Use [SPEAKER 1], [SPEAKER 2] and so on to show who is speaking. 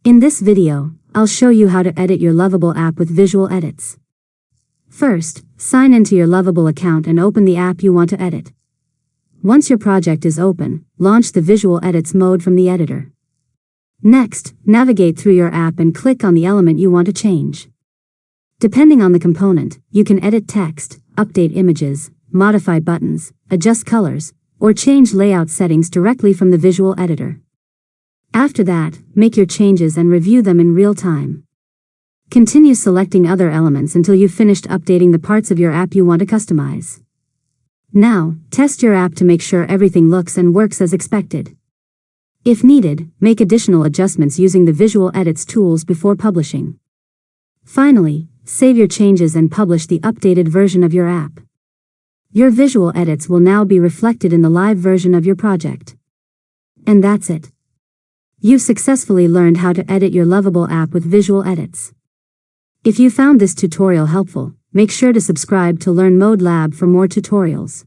[SPEAKER 1] In this video, I'll show you how to edit your Lovable app with visual edits. First, sign into your Lovable account and open the app you want to edit. Once your project is open, launch the Visual Edits mode from the editor. Next, navigate through your app and click on the element you want to change. Depending on the component, you can edit text, update images, modify buttons, adjust colors, or change layout settings directly from the visual editor. After that, make your changes and review them in real time. Continue selecting other elements until you've finished updating the parts of your app you want to customize. Now, test your app to make sure everything looks and works as expected. If needed, make additional adjustments using the Visual Edits tools before publishing. Finally, save your changes and publish the updated version of your app. Your visual edits will now be reflected in the live version of your project. And that's it. You've successfully learned how to edit your Lovable app with visual edits. If you found this tutorial helpful, make sure to subscribe to Learn Mode Lab for more tutorials.